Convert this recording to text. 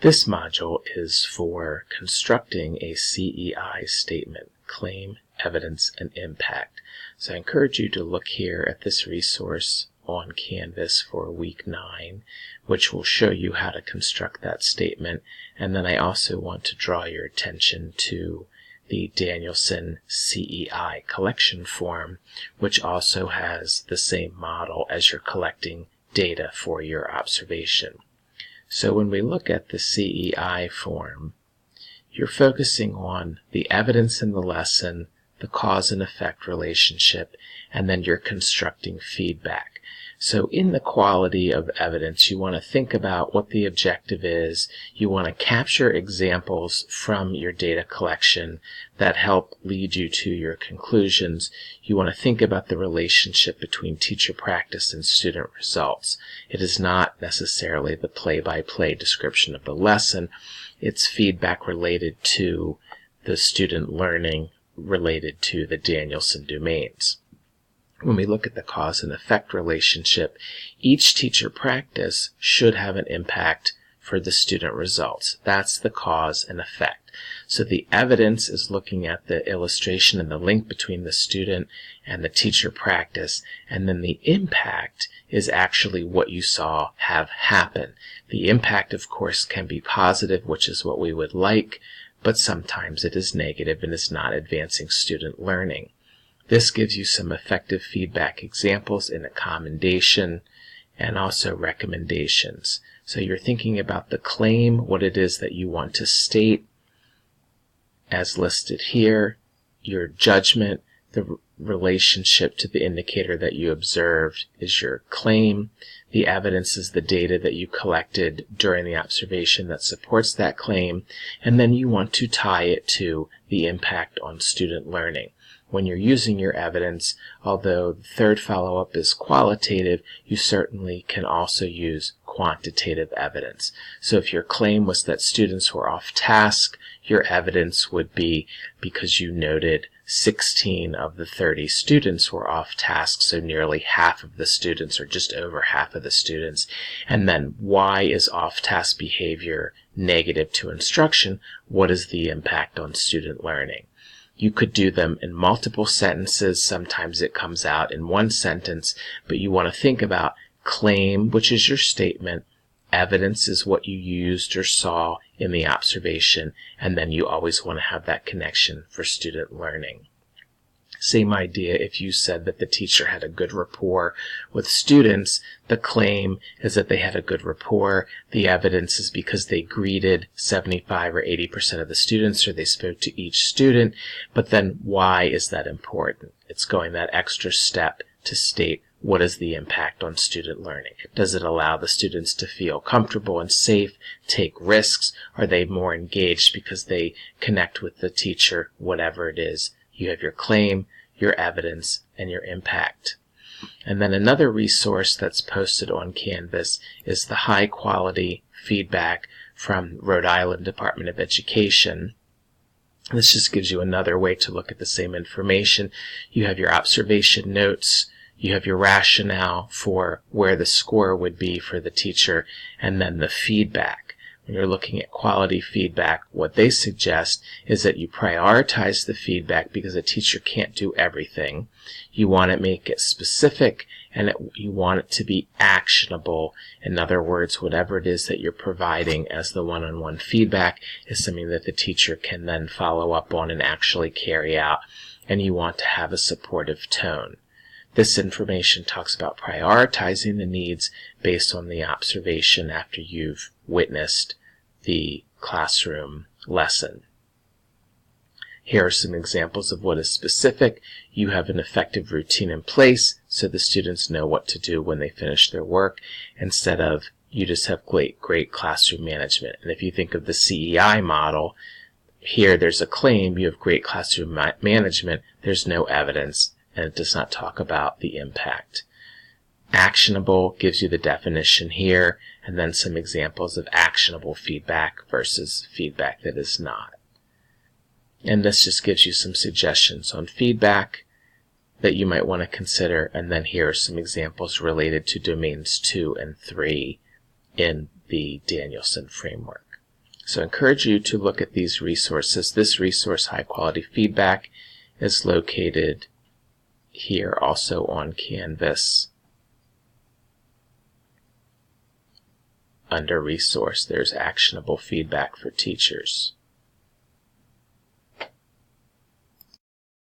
This module is for constructing a CEI statement, claim, evidence, and impact. So I encourage you to look here at this resource on Canvas for week 9, which will show you how to construct that statement. And then I also want to draw your attention to the Danielson CEI collection form, which also has the same model as you're collecting data for your observation. So when we look at the CEI form, you're focusing on the evidence in the lesson, the cause and effect relationship, and then you're constructing feedback. So in the quality of evidence, you want to think about what the objective is. You want to capture examples from your data collection that help lead you to your conclusions. You want to think about the relationship between teacher practice and student results. It is not necessarily the play-by-play description of the lesson. It's feedback related to the student learning related to the Danielson domains. When we look at the cause and effect relationship, each teacher practice should have an impact for the student results. That's the cause and effect. So the evidence is looking at the illustration and the link between the student and the teacher practice, and then the impact is actually what you saw have happen. The impact, of course, can be positive, which is what we would like, but sometimes it is negative and is not advancing student learning. This gives you some effective feedback examples in a commendation and also recommendations. So you're thinking about the claim, what it is that you want to state, as listed here, your judgment, the relationship to the indicator that you observed is your claim. The evidence is the data that you collected during the observation that supports that claim, and then you want to tie it to the impact on student learning. When you're using your evidence, although the third follow-up is qualitative, you certainly can also use quantitative evidence. So if your claim was that students were off task, your evidence would be because you noted 16 of the 30 students were off task, so nearly half of the students, or just over half of the students. And then, why is off-task behavior negative to instruction? What is the impact on student learning? You could do them in multiple sentences. Sometimes it comes out in one sentence, but you want to think about claim, which is your statement, evidence is what you used or saw in the observation, and then you always want to have that connection for student learning. Same idea if you said that the teacher had a good rapport with students. The claim is that they had a good rapport. The evidence is because they greeted 75 or 80% of the students, or they spoke to each student. But then why is that important? It's going that extra step to state what is the impact on student learning. Does it allow the students to feel comfortable and safe, take risks? Are they more engaged because they connect with the teacher, whatever it is? You have your claim, your evidence, and your impact. And then another resource that's posted on Canvas is the high quality feedback from Rhode Island Department of Education. This just gives you another way to look at the same information. You have your observation notes, you have your rationale for where the score would be for the teacher, and then the feedback. When you're looking at quality feedback, what they suggest is that you prioritize the feedback because a teacher can't do everything. You want to make it specific, and you want it to be actionable. In other words, whatever it is that you're providing as the one-on-one feedback is something that the teacher can then follow up on and actually carry out, and you want to have a supportive tone. This information talks about prioritizing the needs based on the observation after you've witnessed the classroom lesson. Here are some examples of what is specific. You have an effective routine in place so the students know what to do when they finish their work, instead of you just have great classroom management. And if you think of the CEI model, here there's a claim, you have great classroom management, there's no evidence, and it does not talk about the impact. Actionable gives you the definition here, and then some examples of actionable feedback versus feedback that is not. And this just gives you some suggestions on feedback that you might want to consider, and then here are some examples related to domains 2 and 3 in the Danielson framework. So I encourage you to look at these resources. This resource, High Quality Feedback, is located here also on Canvas. Under Resource, there's Actionable Feedback for Teachers.